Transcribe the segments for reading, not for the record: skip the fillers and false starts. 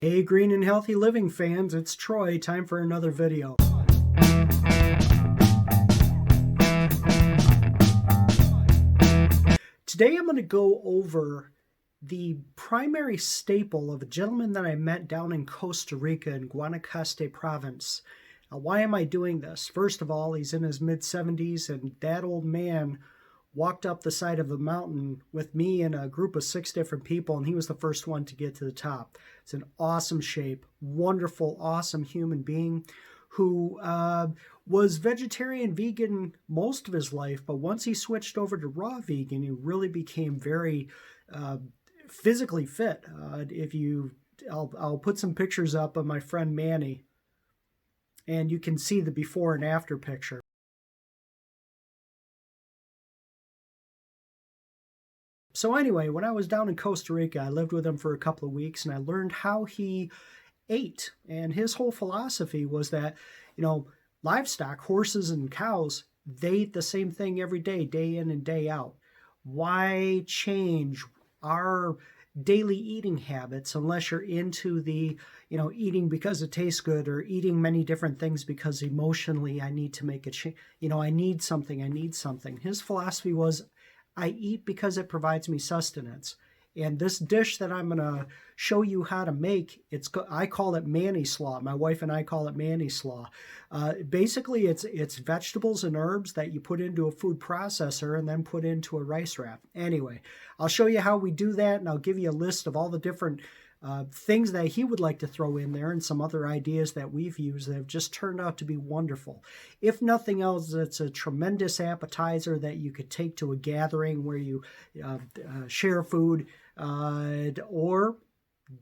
Hey green and healthy living fans, it's Troy, time for another video. Today I'm going to go over the primary staple of a gentleman that I met down in Costa Rica in Guanacaste province. Now, why am I doing this? First of all, he's in his mid-70s and that old man walked up the side of the mountain with me and a group of 6 different people, and he was the first one to get to the top. It's an awesome shape, wonderful, awesome human being who was vegetarian, vegan most of his life, but once he switched over to raw vegan, he really became very physically fit. I'll put some pictures up of my friend Manny, and you can see the before and after picture. So anyway, when I was down in Costa Rica, I lived with him for a couple of weeks, and I learned how he ate. And his whole philosophy was that, livestock, horses and cows, they eat the same thing every day in and day out. Why change our daily eating habits unless you're into the, eating because it tastes good, or eating many different things because emotionally I need to make a change. I need something. His philosophy was, I eat because it provides me sustenance. And this dish that I'm going to show you how to make, I call it Manny Slaw. My wife and I call it Manny Slaw. Basically, it's vegetables and herbs that you put into a food processor and then put into a rice wrap. Anyway, I'll show you how we do that, and I'll give you a list of all the different things that he would like to throw in there, and some other ideas that we've used that have just turned out to be wonderful. If nothing else, it's a tremendous appetizer that you could take to a gathering where you share food, or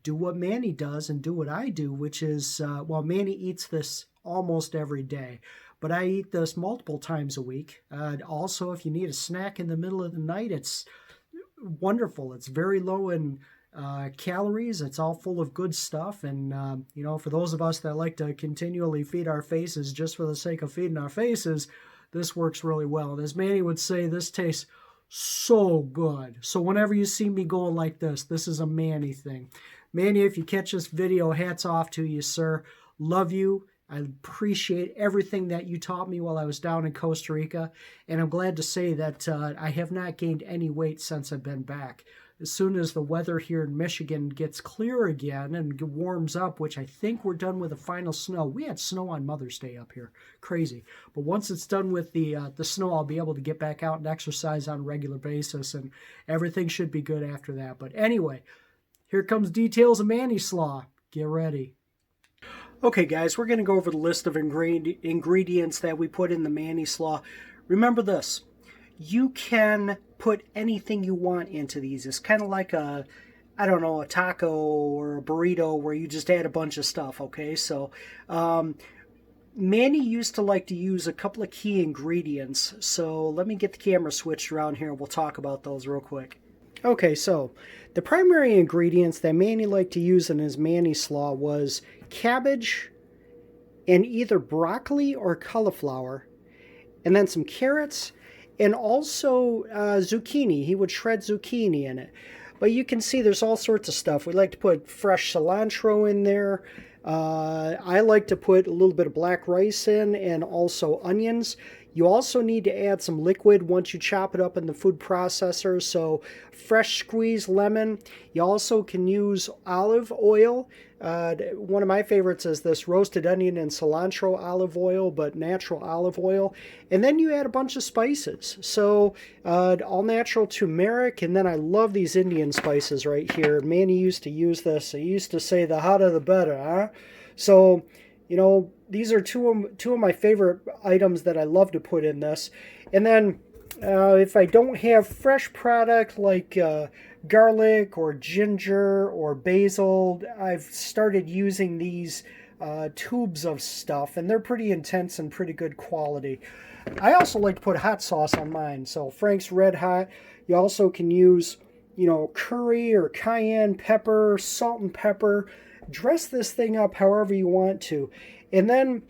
do what Manny does and do what I do, which is, Manny eats this almost every day, but I eat this multiple times a week. Also, if you need a snack in the middle of the night, it's wonderful. It's very low in calories. It's all full of good stuff. And, for those of us that like to continually feed our faces just for the sake of feeding our faces, this works really well. And as Manny would say, this tastes so good. So whenever you see me going like this is a Manny thing. Manny, if you catch this video, hats off to you, sir. Love you. I appreciate everything that you taught me while I was down in Costa Rica. And I'm glad to say that I have not gained any weight since I've been back. As soon as the weather here in Michigan gets clear again and warms up, which I think we're done with the final snow. We had snow on Mother's Day up here. Crazy. But once it's done with the snow, I'll be able to get back out and exercise on a regular basis, and everything should be good after that. But anyway, here comes details of Manny Slaw. Get ready. Okay, guys, we're going to go over the list of ingredients that we put in the Manny Slaw. Remember this. You can put anything you want into these. It's kind of like a taco or a burrito where you just add a bunch of stuff, okay? So Manny used to like to use a couple of key ingredients. So let me get the camera switched around here and we'll talk about those real quick. Okay, so the primary ingredients that Manny liked to use in his Manny Slaw was cabbage and either broccoli or cauliflower, and then some carrots, and also zucchini. He would shred zucchini in it. But you can see there's all sorts of stuff. We like to put fresh cilantro in there. I like to put a little bit of black rice in, and also onions. You also need to add some liquid once you chop it up in the food processor. So fresh squeezed lemon. You also can use olive oil. One of my favorites is this roasted onion and cilantro olive oil, but natural olive oil. And then you add a bunch of spices. So all natural turmeric, and then I love these Indian spices right here. Manny used to use this. He used to say the hotter the better, huh? So, these are two of my favorite items that I love to put in this. And then if I don't have fresh product like garlic or ginger or basil, I've started using these tubes of stuff, and they're pretty intense and pretty good quality. I also like to put hot sauce on mine, so Frank's Red Hot. You also can use, curry or cayenne pepper, salt and pepper. Dress this thing up however you want to. And then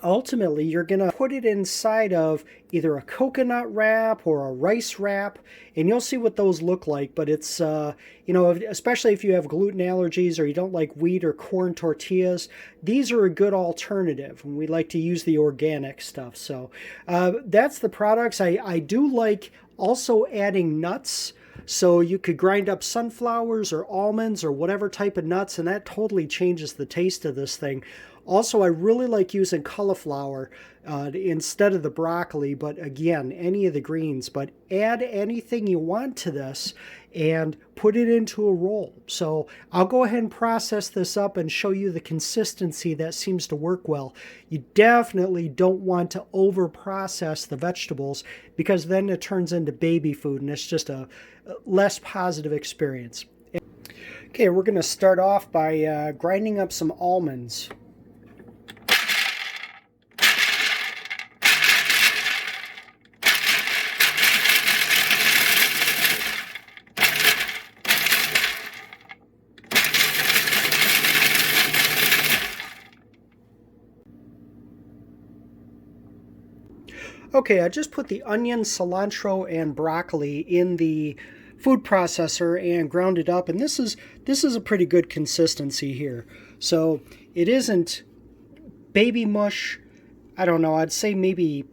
ultimately you're going to put it inside of either a coconut wrap or a rice wrap, and you'll see what those look like. But it's, you know, especially if you have gluten allergies or you don't like wheat or corn tortillas, these are a good alternative. And we like to use the organic stuff. So that's the products. I do like also adding nuts. So you could grind up sunflowers or almonds or whatever type of nuts, and that totally changes the taste of this thing. Also, I really like using cauliflower instead of the broccoli, but again, any of the greens. But add anything you want to this and put it into a roll. So I'll go ahead and process this up and show you the consistency that seems to work well. You definitely don't want to over process the vegetables, because then it turns into baby food and it's just a less positive experience. Okay, we're going to start off by grinding up some almonds. Okay, I just put the onion, cilantro, and broccoli in the food processor and ground it up, and this is a pretty good consistency here. So it isn't baby mush. I don't know, I'd say maybe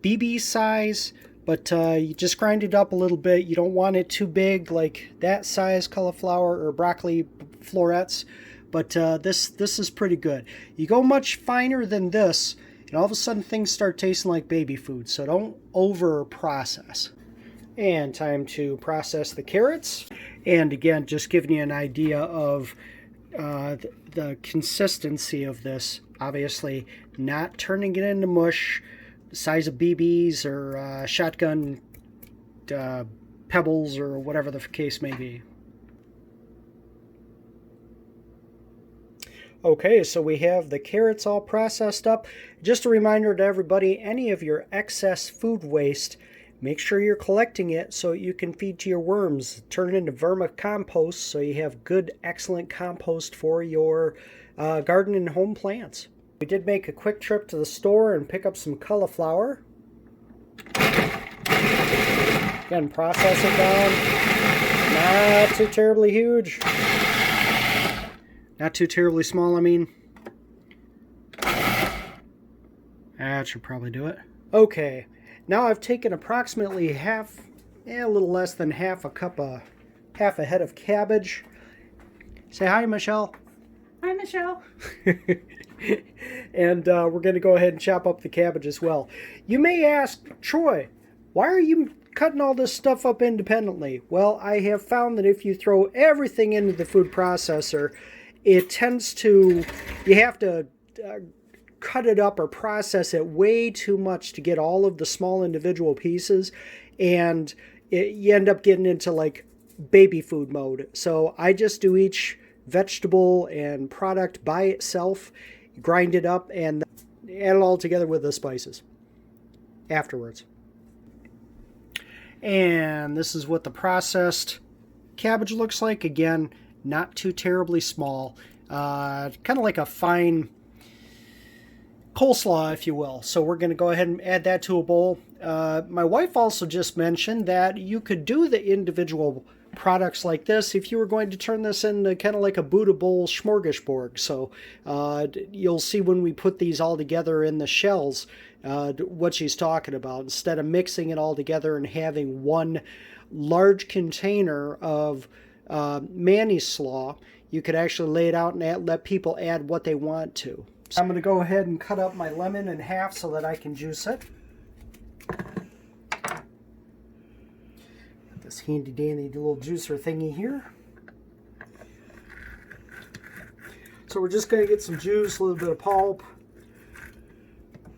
BB size, but you just grind it up a little bit. You don't want it too big like that size cauliflower or broccoli florets, but this is pretty good. You go much finer than this, and all of a sudden things start tasting like baby food, so don't over process. And time to process the carrots. And again, just giving you an idea of the consistency of this. Obviously not turning it into mush, the size of BBs or shotgun pebbles or whatever the case may be. Okay, so we have the carrots all processed up. Just a reminder to everybody, any of your excess food waste, make sure you're collecting it so you can feed to your worms. Turn it into vermicompost so you have good, excellent compost for your garden and home plants. We did make a quick trip to the store and pick up some cauliflower. Again, process it down. Not too terribly huge. Not too terribly small, I mean. That should probably do it. Okay, now I've taken approximately a little less than half a head of cabbage. Say hi, Michelle. Hi, Michelle. And we're going to go ahead and chop up the cabbage as well. You may ask, Troy, why are you cutting all this stuff up independently? Well, I have found that if you throw everything into the food processor, it tends to, you have to cut it up or process it way too much to get all of the small individual pieces, and you end up getting into like baby food mode. So I just do each vegetable and product by itself, grind it up, and add it all together with the spices afterwards. And this is what the processed cabbage looks like. Again, not too terribly small, kind of like a fine coleslaw, if you will. So we're going to go ahead and add that to a bowl. My wife also just mentioned that you could do the individual products like this if you were going to turn this into kind of like a Buddha bowl smorgasbord. So you'll see when we put these all together in the shells what she's talking about. Instead of mixing it all together and having one large container of Manny slaw, you could actually lay it out and let people add what they want to. So I'm going to go ahead and cut up my lemon in half so that I can juice it. This handy dandy little juicer thingy here. So we're just going to get some juice, a little bit of pulp.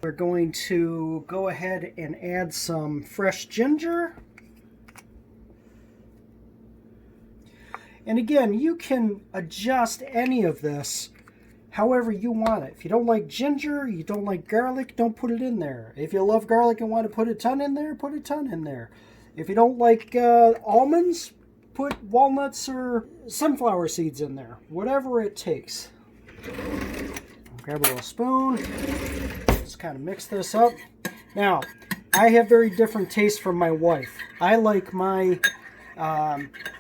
We're going to go ahead and add some fresh ginger. And again, you can adjust any of this however you want it. If you don't like ginger, you don't like garlic, don't put it in there. If you love garlic and want to put a ton in there, put a ton in there. If you don't like almonds, put walnuts or sunflower seeds in there. Whatever it takes. Grab a little spoon, Just kind of mix this up. Now, I have very different tastes from my wife. I like my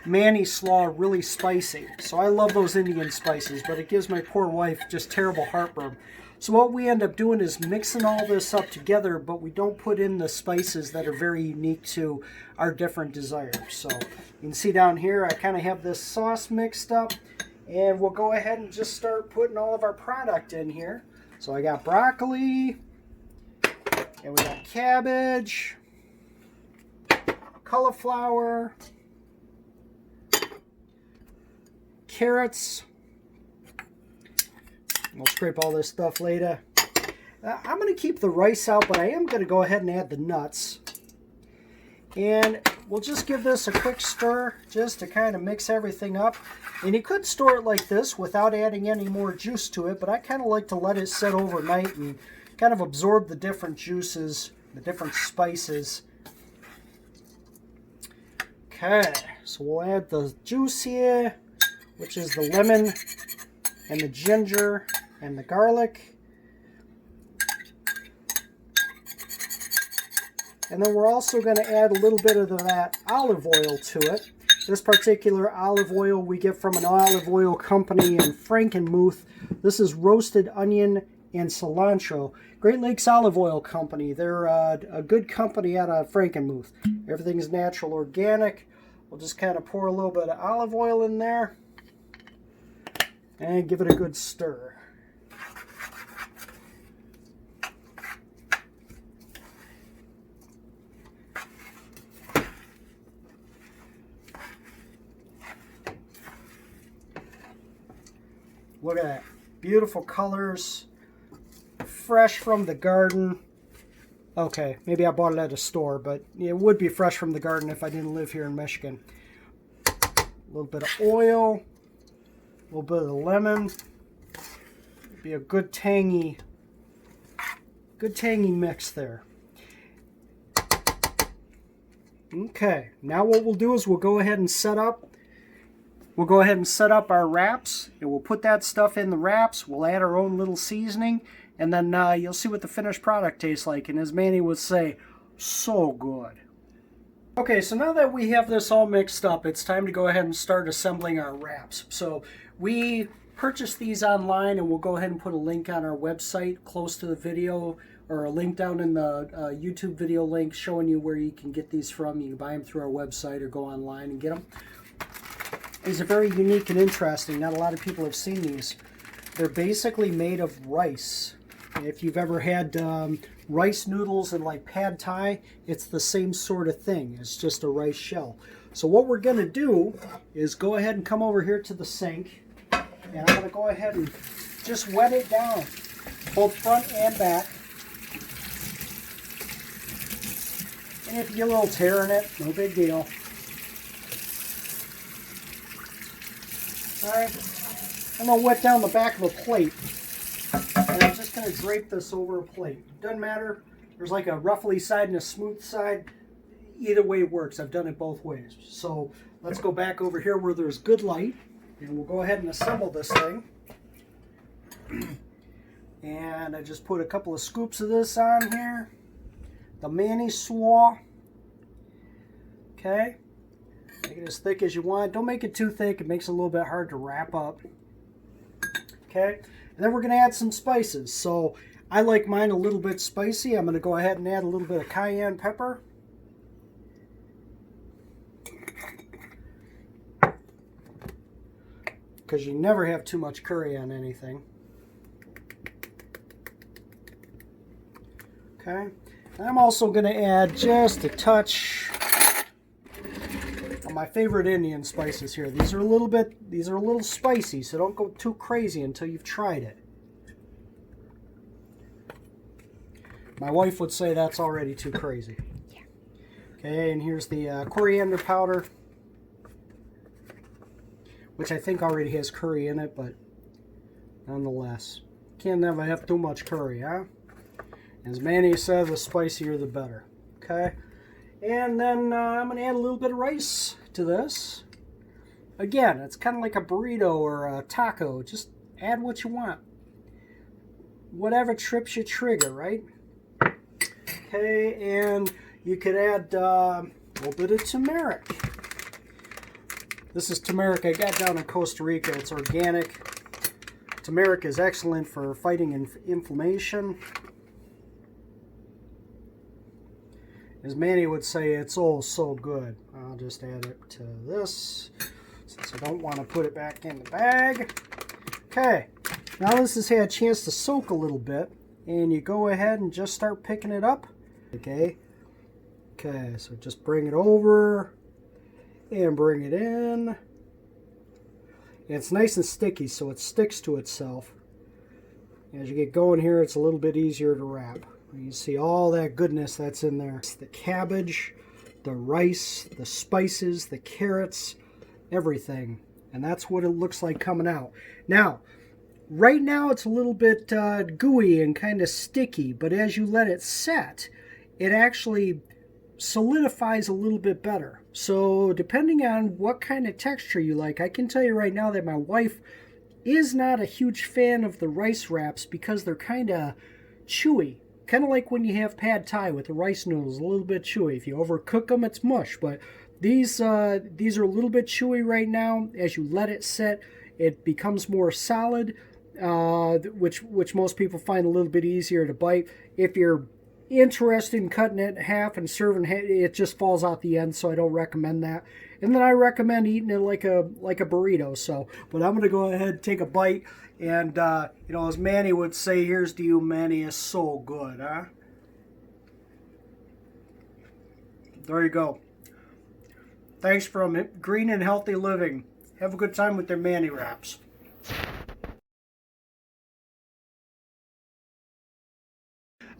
Manny slaw really spicy. So I love those Indian spices, but it gives my poor wife just terrible heartburn. So what we end up doing is mixing all this up together, but we don't put in the spices that are very unique to our different desires. So you can see down here, I kind of have this sauce mixed up, and we'll go ahead and just start putting all of our product in here. So I got broccoli, and we got cabbage, cauliflower, carrots. We'll scrape all this stuff later. I'm going to keep the rice out, but I am going to go ahead and add the nuts. And we'll just give this a quick stir just to kind of mix everything up. And you could store it like this without adding any more juice to it, but I kind of like to let it sit overnight and kind of absorb the different juices, the different spices. Okay, so we'll add the juice here, which is the lemon and the ginger and the garlic. And then we're also going to add a little bit of that olive oil to it. This particular olive oil we get from an olive oil company in Frankenmuth. This is roasted onion and cilantro. Great Lakes Olive Oil Company. They're a good company out of Frankenmuth. Everything's natural, organic. We'll just kind of pour a little bit of olive oil in there and give it a good stir. Look at that. Beautiful colors. Fresh from the garden. Okay, maybe I bought it at a store, but it would be fresh from the garden if I didn't live here in Michigan. A little bit of oil. A little bit of lemon. Be a good tangy mix there. Okay, now what we'll do is we'll go ahead and set up our wraps, and we'll put that stuff in the wraps. We'll add our own little seasoning, and then you'll see what the finished product tastes like. And as Manny would say, so good. Okay, so now that we have this all mixed up, it's time to go ahead and start assembling our wraps. So we purchased these online, and we'll go ahead and put a link on our website close to the video, or a link down in the YouTube video link showing you where you can get these from. You can buy them through our website or go online and get them. These are very unique and interesting. Not a lot of people have seen these. They're basically made of rice. If you've ever had rice noodles and like pad thai, it's the same sort of thing. It's just a rice shell. So what we're going to do is go ahead and come over here to the sink, and I'm going to go ahead and just wet it down, both front and back. And if you get a little tear in it, no big deal. Alright, I'm going to wet down the back of a plate, and I'm just going to drape this over a plate. Doesn't matter, there's like a roughly side and a smooth side. Either way works. I've done it both ways. So let's go back over here where there's good light, and we'll go ahead and assemble this thing. And I just put a couple of scoops of this on here. The Manny slaw. Okay. Make it as thick as you want. Don't make it too thick. It makes it a little bit hard to wrap up. Okay. And then we're going to add some spices. So I like mine a little bit spicy. I'm going to go ahead and add a little bit of cayenne pepper. Because you never have too much curry on anything. Okay. And I'm also going to add just a touch of my favorite Indian spices here. These are a little spicy, so don't go too crazy until you've tried it. My wife would say that's already too crazy. Yeah. Okay, and here's the coriander powder, which I think already has curry in it, but nonetheless. Can't never have too much curry, huh? As Manny says, the spicier the better. Okay? And then I'm going to add a little bit of rice to this. Again, it's kind of like a burrito or a taco. Just add what you want. whatever trips your trigger, right? Okay, and you could add a little bit of turmeric. This is turmeric I got down in Costa Rica. It's organic. Turmeric is excellent for fighting inflammation. As Manny would say, it's oh so good. I'll just add it to this since I don't want to put it back in the bag. Okay, now this has had a chance to soak a little bit, and you go ahead and just start picking it up. Okay, so just bring it over and bring it in. And it's nice and sticky, so it sticks to itself. As you get going here, it's a little bit easier to wrap. You can see all that goodness that's in there. It's the cabbage, the rice, the spices, the carrots, everything. And that's what it looks like coming out. Now, right now it's a little bit gooey and kind of sticky, but as you let it set, it actually solidifies a little bit better. So depending on what kind of texture you like, I can tell you right now that my wife is not a huge fan of the rice wraps because they're kind of chewy. Kind of like when you have pad thai with the rice noodles, a little bit chewy. If you overcook them, it's mush. But these are a little bit chewy right now. As you let it set, it becomes more solid, which most people find a little bit easier to bite. If you're interested in cutting it in half and serving it, just falls out the end, so I don't recommend that. And then I recommend eating it like a burrito. So, but I'm gonna go ahead and take a bite, and you know, as Manny would say, here's to you, Manny. Is so good, huh? There you go. Thanks from Green and Healthy Living. Have a good time with their Manny wraps.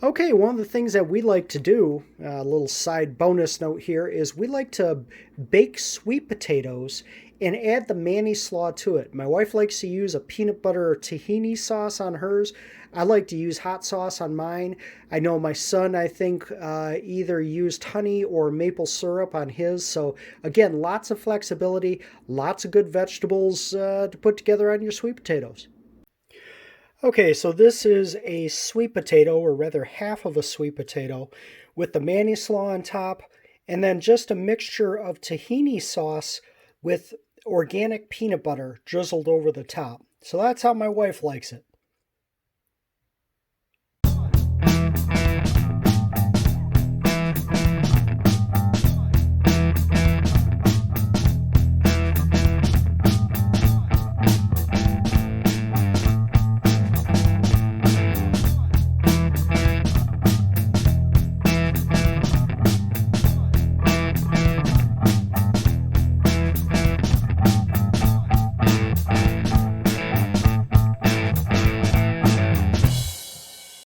Okay, one of the things that we like to do, a little side bonus note here, is we like to bake sweet potatoes and add the Manny slaw to it. My wife likes to use a peanut butter tahini sauce on hers. I like to use hot sauce on mine. I know my son, I think, either used honey or maple syrup on his. So again, lots of flexibility, lots of good vegetables to put together on your sweet potatoes. Okay, so this is a sweet potato, or rather half of a sweet potato, with the Manny slaw on top, and then just a mixture of tahini sauce with organic peanut butter drizzled over the top. So that's how my wife likes it.